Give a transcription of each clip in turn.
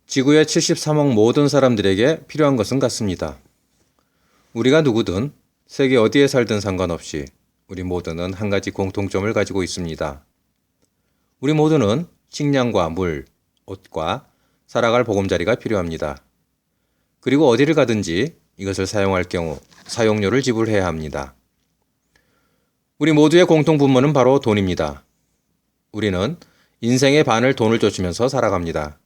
지구의 73억 모든 사람들에게 필요한 것은 같습니다. 우리가 누구든 세계 어디에 살든 상관없이 우리 모두는 한 가지 공통점을 가지고 있습니다. 우리 모두는 식량과 물, 옷과 살아갈 보금자리가 필요합니다. 그리고 어디를 가든지 이것을 사용할 경우 사용료를 지불해야 합니다. 우리 모두의 공통분모는 바로 돈입니다. 우리는 인생의 반을 돈을 쫓으면서 살아갑니다.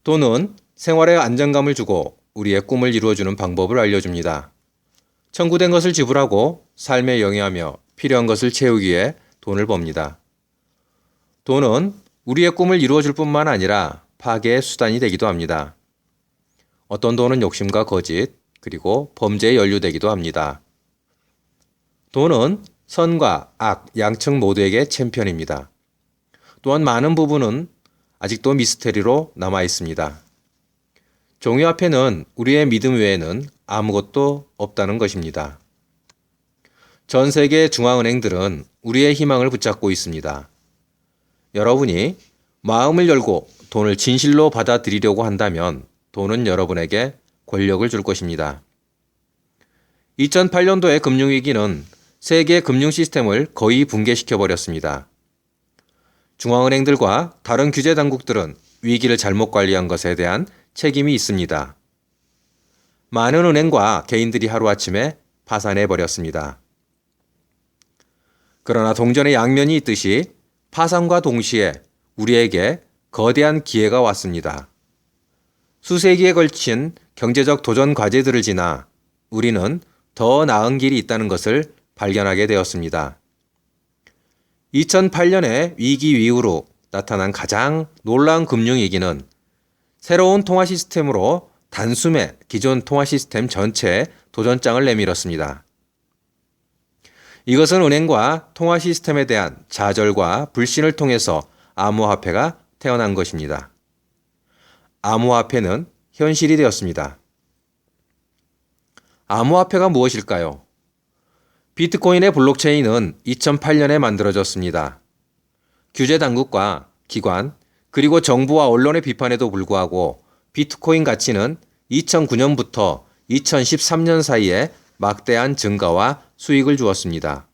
돈은 생활에 안정감을 주고 우리의 꿈을 이루어주는 방법을 알려줍니다. 청구된 것을 지불하고 삶에 영위하며 필요한 것을 채우기 위해 돈을 법니다. 돈은 우리의 꿈을 이루어줄 뿐만 아니라 파괴의 수단이 되기도 합니다. 어떤 돈은 욕심과 거짓, 그리고 범죄에 연루되기도 합니다. 돈은 선과 악, 양측 모두에게 챔피언입니다. 또한 많은 부분은 아직도 미스테리로 남아 있습니다. 종이 앞에는 우리의 믿음 외에는 아무것도 없다는 것입니다. 전 세계 중앙은행들은 우리의 희망을 붙잡고 있습니다. 여러분이 마음을 열고 돈을 진실로 받아들이려고 한다면 돈은 여러분에게 권력을 줄 것입니다. 2008년도의 금융위기는 세계 금융 시스템을 거의 붕괴시켜버렸습니다. 중앙은행들과 다른 규제 당국들은 위기를 잘못 관리한 것에 대한 책임이 있습니다. 많은 은행과 개인들이 하루아침에 파산해버렸습니다. 그러나 동전의 양면이 있듯이 파산과 동시에 우리에게 거대한 기회가 왔습니다. 수세기에 걸친 경제적 도전 과제들을 지나 우리는 더 나은 길이 있다는 것을 발견하게 되었습니다. 2008년의 위기 이후로 나타난 가장 놀라운 금융위기는 새로운 통화 시스템으로 단숨에 기존 통화 시스템 전체에 도전장을 내밀었습니다. 이것은 은행과 통화 시스템에 대한 좌절과 불신을 통해서 암호화폐가 태어난 것입니다. 암호화폐는 현실이 되었습니다. 암호화폐가 무엇일까요? 비트코인의 블록체인은 2008년에 만들어졌습니다. 규제 당국과 기관, 그리고 정부와 언론의 비판에도 불구하고 비트코인 가치는 2009년부터 2013년 사이에 막대한 증가와 수익을 주었습니다.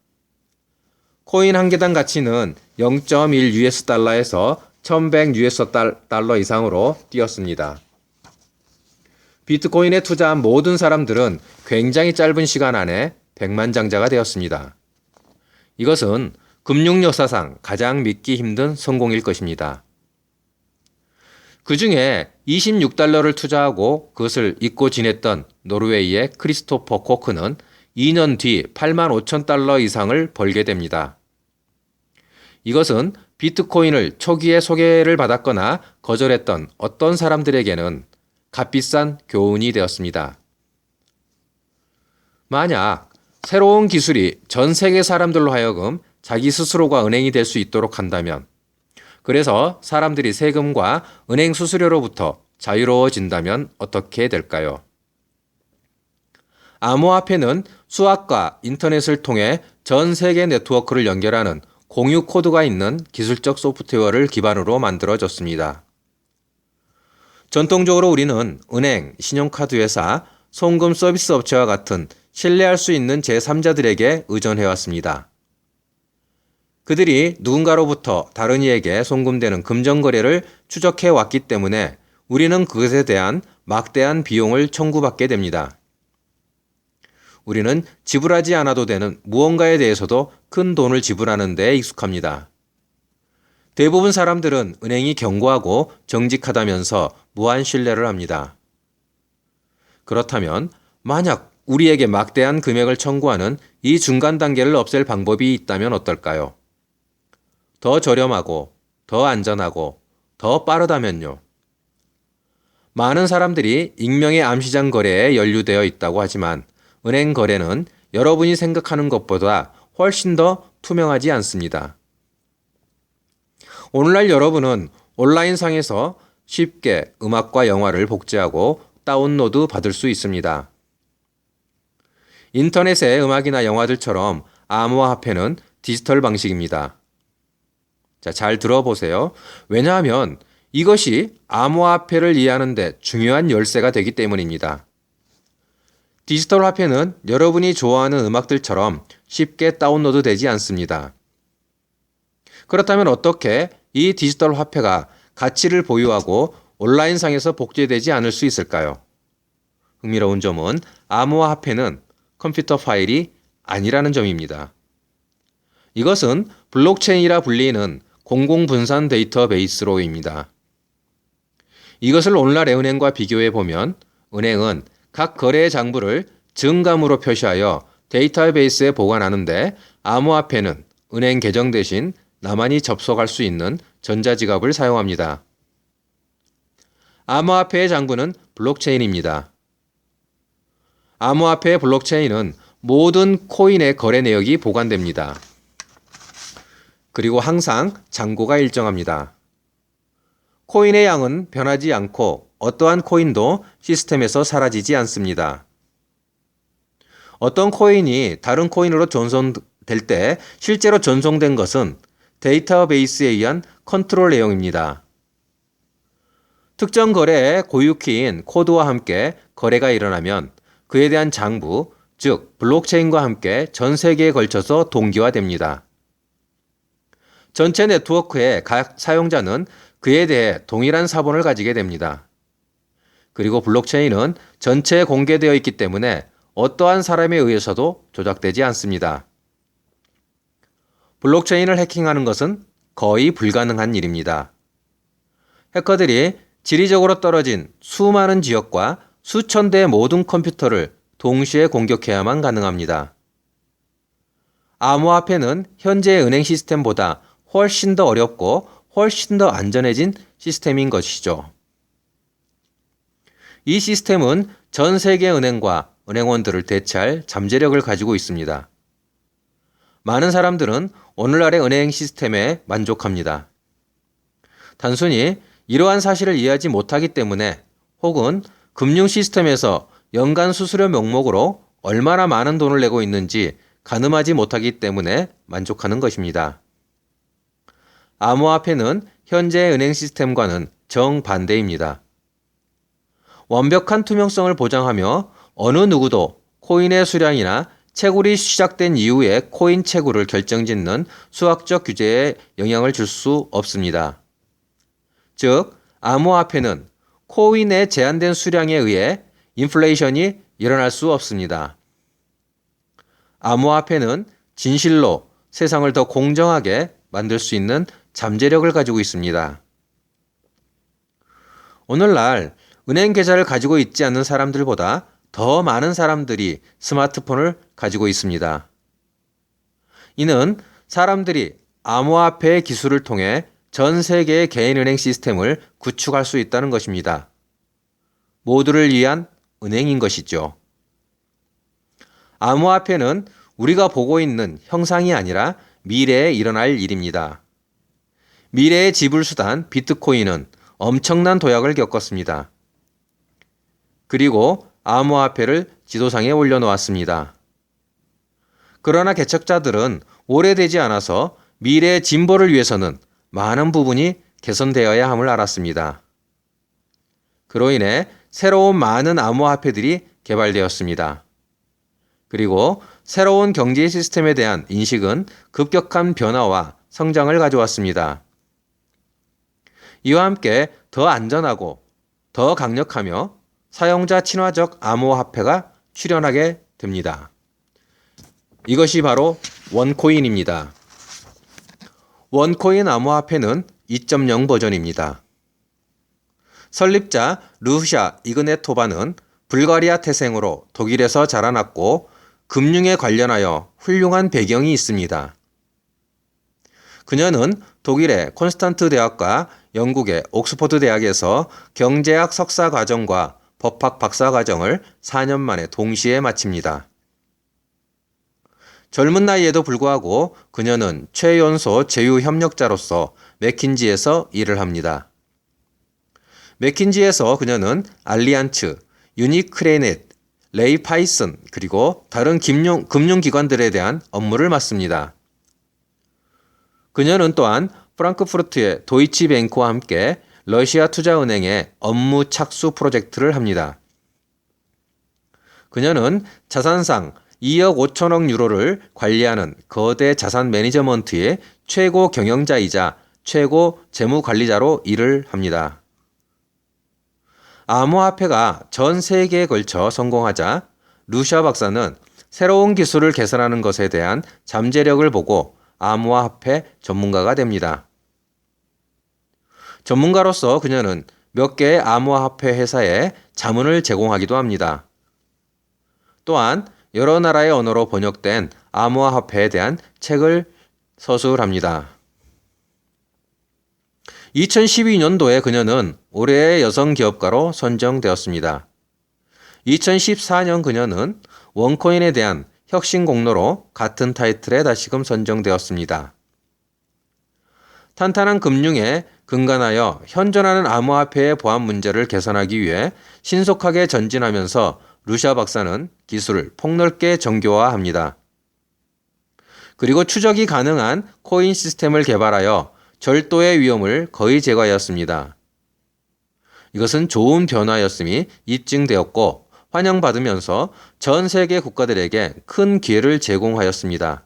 코인 한 개당 가치는 0.1 US 달러에서 1100 US 달러 이상으로 뛰었습니다. 비트코인에 투자한 모든 사람들은 굉장히 짧은 시간 안에 백만장자가 되었습니다. 이것은 금융 역사상 가장 믿기 힘든 성공일 것입니다. 그 중에 26달러를 투자하고 그것을 잊고 지냈던 노르웨이의 크리스토퍼 코크는 2년 뒤 8만 5천 달러 이상을 벌게 됩니다. 이것은 비트코인을 초기에 소개를 받았거나 거절했던 어떤 사람들에게는 값비싼 교훈이 되었습니다. 만약 새로운 기술이 전 세계 사람들로 하여금 자기 스스로가 은행이 될 수 있도록 한다면, 그래서 사람들이 세금과 은행 수수료로부터 자유로워진다면 어떻게 될까요? 암호화폐는 수학과 인터넷을 통해 전 세계 네트워크를 연결하는 공유 코드가 있는 기술적 소프트웨어를 기반으로 만들어졌습니다. 전통적으로 우리는 은행, 신용카드 회사, 송금 서비스 업체와 같은 신뢰할 수 있는 제3자들에게 의존해왔습니다. 그들이 누군가로부터 다른 이에게 송금되는 금전거래를 추적해왔기 때문에 우리는 그것에 대한 막대한 비용을 청구받게 됩니다. 우리는 지불하지 않아도 되는 무언가에 대해서도 큰 돈을 지불하는 데 익숙합니다. 대부분 사람들은 은행이 견고하고 정직하다면서 무한 신뢰를 합니다. 그렇다면 만약 우리에게 막대한 금액을 청구하는 이 중간 단계를 없앨 방법이 있다면 어떨까요? 더 저렴하고, 더 안전하고, 더 빠르다면요. 많은 사람들이 익명의 암시장 거래에 연루되어 있다고 하지만 은행 거래는 여러분이 생각하는 것보다 훨씬 더 투명하지 않습니다. 오늘날 여러분은 온라인상에서 쉽게 음악과 영화를 복제하고 다운로드 받을 수 있습니다. 인터넷의 음악이나 영화들처럼 암호화폐는 디지털 방식입니다. 자, 잘 들어보세요. 왜냐하면 이것이 암호화폐를 이해하는 데 중요한 열쇠가 되기 때문입니다. 디지털 화폐는 여러분이 좋아하는 음악들처럼 쉽게 다운로드 되지 않습니다. 그렇다면 어떻게 이 디지털 화폐가 가치를 보유하고 온라인상에서 복제되지 않을 수 있을까요? 흥미로운 점은 암호화폐는 컴퓨터 파일이 아니라는 점입니다. 이것은 블록체인이라 불리는 공공분산 데이터베이스로입니다. 이것을 오늘날의 은행과 비교해 보면 은행은 각 거래의 장부를 증감으로 표시하여 데이터베이스에 보관하는데 암호화폐는 은행 계정 대신 나만이 접속할 수 있는 전자지갑을 사용합니다. 암호화폐의 장부는 블록체인입니다. 암호화폐의 블록체인은 모든 코인의 거래 내역이 보관됩니다. 그리고 항상 잔고가 일정합니다. 코인의 양은 변하지 않고 어떠한 코인도 시스템에서 사라지지 않습니다. 어떤 코인이 다른 코인으로 전송될 때 실제로 전송된 것은 데이터베이스에 의한 컨트롤 내용입니다. 특정 거래의 고유키인 코드와 함께 거래가 일어나면 그에 대한 장부, 즉 블록체인과 함께 전 세계에 걸쳐서 동기화됩니다. 전체 네트워크의 각 사용자는 그에 대해 동일한 사본을 가지게 됩니다. 그리고 블록체인은 전체에 공개되어 있기 때문에 어떠한 사람에 의해서도 조작되지 않습니다. 블록체인을 해킹하는 것은 거의 불가능한 일입니다. 해커들이 지리적으로 떨어진 수많은 지역과 수천 대의 모든 컴퓨터를 동시에 공격해야만 가능합니다. 암호화폐는 현재의 은행 시스템보다 훨씬 더 어렵고 훨씬 더 안전해진 시스템인 것이죠. 이 시스템은 전 세계 은행과 은행원들을 대체할 잠재력을 가지고 있습니다. 많은 사람들은 오늘날의 은행 시스템에 만족합니다. 단순히 이러한 사실을 이해하지 못하기 때문에 혹은 금융 시스템에서 연간 수수료 명목으로 얼마나 많은 돈을 내고 있는지 가늠하지 못하기 때문에 만족하는 것입니다. 암호화폐는 현재의 은행 시스템과는 정반대입니다. 완벽한 투명성을 보장하며 어느 누구도 코인의 수량이나 채굴이 시작된 이후에 코인 채굴을 결정짓는 수학적 규제에 영향을 줄 수 없습니다. 즉, 암호화폐는 코인의 제한된 수량에 의해 인플레이션이 일어날 수 없습니다. 암호화폐는 진실로 세상을 더 공정하게 만들 수 있는 잠재력을 가지고 있습니다. 오늘날 은행 계좌를 가지고 있지 않는 사람들보다 더 많은 사람들이 스마트폰을 가지고 있습니다. 이는 사람들이 암호화폐의 기술을 통해 전 세계의 개인은행 시스템을 구축할 수 있다는 것입니다. 모두를 위한 은행인 것이죠. 암호화폐는 우리가 보고 있는 형상이 아니라 미래에 일어날 일입니다. 미래의 지불수단 비트코인은 엄청난 도약을 겪었습니다. 그리고 암호화폐를 지도상에 올려놓았습니다. 그러나 개척자들은 오래되지 않아서 미래의 진보를 위해서는 많은 부분이 개선되어야 함을 알았습니다. 그로 인해 새로운 많은 암호화폐들이 개발되었습니다. 그리고 새로운 경제 시스템에 대한 인식은 급격한 변화와 성장을 가져왔습니다. 이와 함께 더 안전하고 더 강력하며 사용자 친화적 암호화폐가 출현하게 됩니다. 이것이 바로 원코인입니다. 원코인 암호화폐는 2.0 버전입니다. 설립자 루샤 이그네토바는 불가리아 태생으로 독일에서 자라났고 금융에 관련하여 훌륭한 배경이 있습니다. 그녀는 독일의 콘스탄트 대학과 영국의 옥스퍼드 대학에서 경제학 석사 과정과 법학 박사 과정을 4년 만에 동시에 마칩니다. 젊은 나이에도 불구하고 그녀는 최연소 제휴협력자로서 맥킨지에서 일을 합니다. 맥킨지에서 그녀는 알리안츠, 유니크레넷, 레이 파이슨 그리고 다른 금융기관들에 대한 업무를 맡습니다. 그녀는 또한 프랑크푸르트의 도이치뱅크와 함께 러시아 투자은행의 업무 착수 프로젝트를 합니다. 그녀는 자산상 2억 5천억 유로를 관리하는 거대 자산 매니저먼트의 최고 경영자이자 최고 재무관리자로 일을 합니다. 암호화폐가 전 세계에 걸쳐 성공하자 루샤 박사는 새로운 기술을 개선하는 것에 대한 잠재력을 보고 암호화폐 전문가가 됩니다. 전문가로서 그녀는 몇 개의 암호화폐 회사에 자문을 제공하기도 합니다. 또한 여러 나라의 언어로 번역된 암호화폐에 대한 책을 서술합니다. 2012년도에 그녀는 올해의 여성 기업가로 선정되었습니다. 2014년 그녀는 원코인에 대한 혁신 공로로 같은 타이틀에 다시금 선정되었습니다. 탄탄한 금융에 근간하여 현존하는 암호화폐의 보안 문제를 개선하기 위해 신속하게 전진하면서 루샤 박사는 기술을 폭넓게 정교화합니다. 그리고 추적이 가능한 코인 시스템을 개발하여 절도의 위험을 거의 제거하였습니다. 이것은 좋은 변화였음이 입증되었고 환영받으면서 전 세계 국가들에게 큰 기회를 제공하였습니다.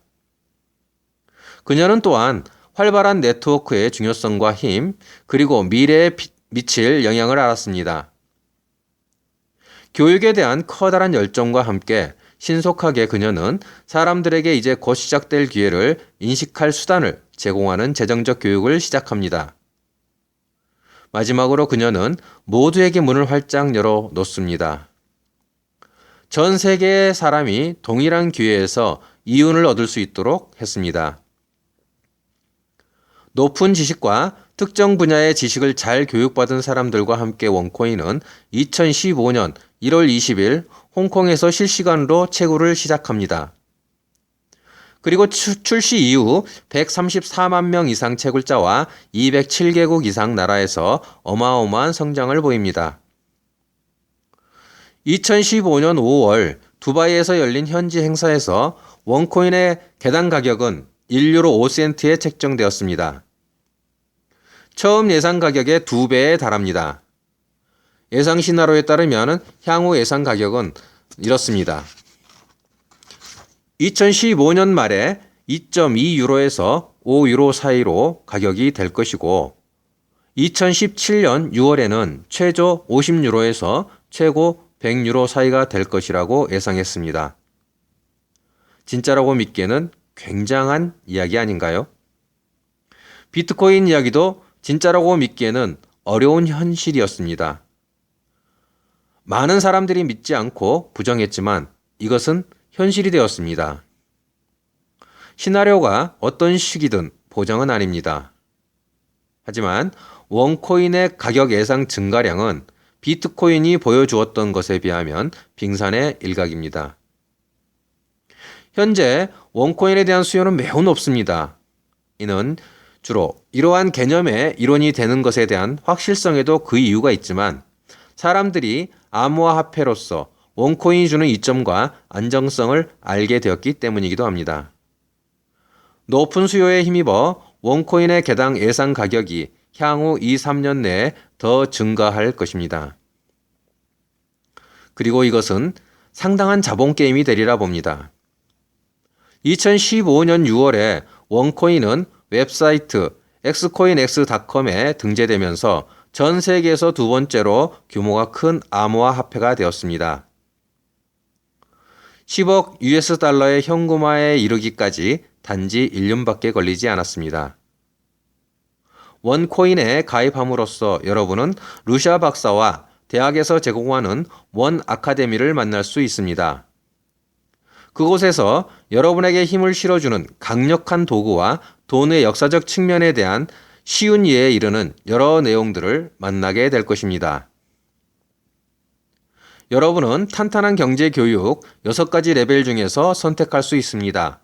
그녀는 또한 활발한 네트워크의 중요성과 힘, 그리고 미래에 미칠 영향을 알았습니다. 교육에 대한 커다란 열정과 함께 신속하게 그녀는 사람들에게 이제 곧 시작될 기회를 인식할 수단을 제공하는 재정적 교육을 시작합니다. 마지막으로 그녀는 모두에게 문을 활짝 열어 놓습니다. 전 세계의 사람이 동일한 기회에서 이윤을 얻을 수 있도록 했습니다. 높은 지식과 특정 분야의 지식을 잘 교육받은 사람들과 함께 원코인은 2015년 1월 20일 홍콩에서 실시간으로 채굴을 시작합니다. 그리고 출시 이후 134만 명 이상 채굴자와 207개국 이상 나라에서 어마어마한 성장을 보입니다. 2015년 5월 두바이에서 열린 현지 행사에서 원코인의 개당 가격은 1유로 5센트에 책정되었습니다. 처음 예상 가격의 2배에 달합니다. 예상 시나리오에 따르면 향후 예상 가격은 이렇습니다. 2015년 말에 2.2유로에서 5유로 사이로 가격이 될 것이고 2017년 6월에는 최저 50유로에서 최고 100유로 사이가 될 것이라고 예상했습니다. 진짜라고 믿기에는 굉장한 이야기 아닌가요? 비트코인 이야기도 진짜라고 믿기에는 어려운 현실이었습니다. 많은 사람들이 믿지 않고 부정했지만 이것은 현실이 되었습니다. 시나리오가 어떤 식이든 보장은 아닙니다. 하지만 원코인의 가격 예상 증가량은 비트코인이 보여주었던 것에 비하면 빙산의 일각입니다. 현재 원코인에 대한 수요는 매우 높습니다. 이는 주로 이러한 개념의 이론이 되는 것에 대한 확실성에도 그 이유가 있지만 사람들이 암호화폐로서 원코인이 주는 이점과 안정성을 알게 되었기 때문이기도 합니다. 높은 수요에 힘입어 원코인의 개당 예상 가격이 향후 2-3년 내에 더 증가할 것입니다. 그리고 이것은 상당한 자본 게임이 되리라 봅니다. 2015년 6월에 원코인은 웹사이트 xcoinx.com에 등재되면서 전 세계에서 두 번째로 규모가 큰 암호화폐가 되었습니다. 10억 US 달러의 현금화에 이르기까지 단지 1년밖에 걸리지 않았습니다. 원코인에 가입함으로써 여러분은 루샤 박사와 대학에서 제공하는 원 아카데미를 만날 수 있습니다. 그곳에서 여러분에게 힘을 실어주는 강력한 도구와 돈의 역사적 측면에 대한 쉬운 이해에 이르는 여러 내용들을 만나게 될 것입니다. 여러분은 탄탄한 경제 교육 6가지 레벨 중에서 선택할 수 있습니다.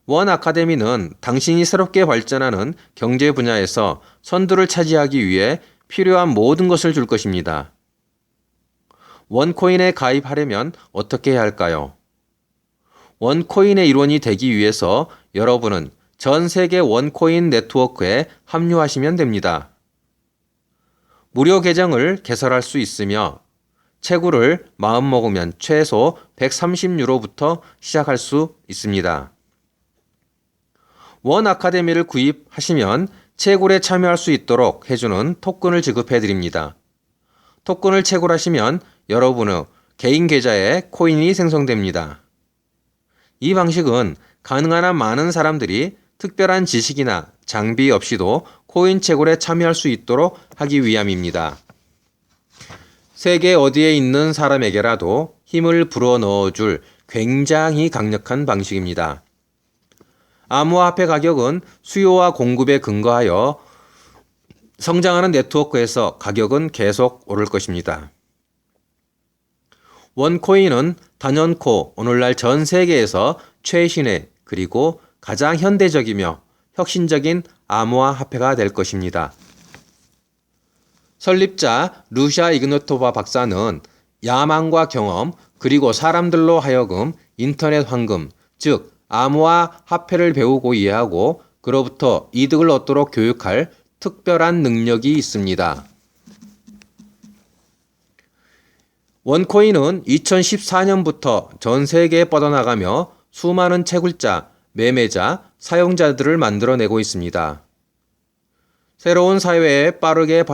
원 아카데미는 당신이 새롭게 발전하는 경제 분야에서 선두를 차지하기 위해 필요한 모든 것을 줄 것입니다. 원코인에 가입하려면 어떻게 해야 할까요? 원코인의 일원이 되기 위해서 여러분은 전 세계 원코인 네트워크에 합류하시면 됩니다. 무료 계정을 개설할 수 있으며 채굴을 마음먹으면 최소 130유로부터 시작할 수 있습니다. 원 아카데미를 구입하시면 채굴에 참여할 수 있도록 해주는 토큰을 지급해 드립니다. 토큰을 채굴하시면 여러분의 개인 계좌에 코인이 생성됩니다. 이 방식은 가능한 한 많은 사람들이 특별한 지식이나 장비 없이도 코인 채굴에 참여할 수 있도록 하기 위함입니다. 세계 어디에 있는 사람에게라도 힘을 불어넣어줄 굉장히 강력한 방식입니다. 암호화폐 가격은 수요와 공급에 근거하여 성장하는 네트워크에서 가격은 계속 오를 것입니다. 원코인은 단연코 오늘날 전 세계에서 최신의 그리고 가장 현대적이며 혁신적인 암호화폐가 될 것입니다. 설립자 루샤 이그노토바 박사는 야망과 경험 그리고 사람들로 하여금 인터넷 황금, 즉 암호화폐를 배우고 이해하고 그로부터 이득을 얻도록 교육할 특별한 능력이 있습니다. 원코인은 2014년부터 전 세계에 뻗어나가며 수많은 채굴자, 매매자, 사용자들을 만들어내고 있습니다. 새로운 사회에 빠르게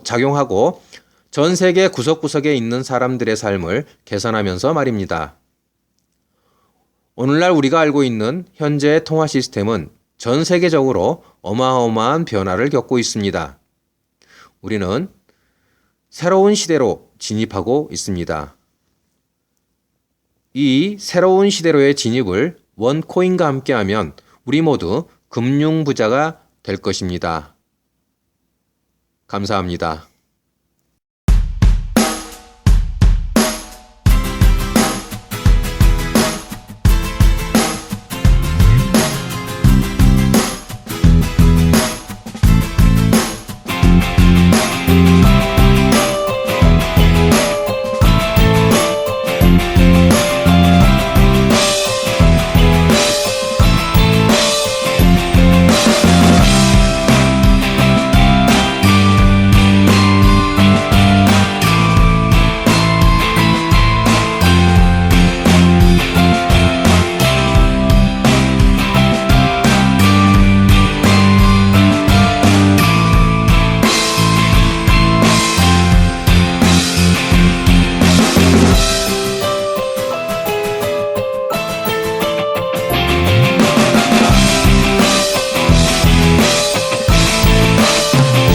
작용하고 전 세계 구석구석에 있는 사람들의 삶을 개선하면서 말입니다. 오늘날 우리가 알고 있는 현재의 통화 시스템은 전 세계적으로 어마어마한 변화를 겪고 있습니다. 우리는 새로운 시대로 진입하고 있습니다. 이 새로운 시대로의 진입을 원코인과 함께하면 우리 모두 금융부자가 될 것입니다. 감사합니다.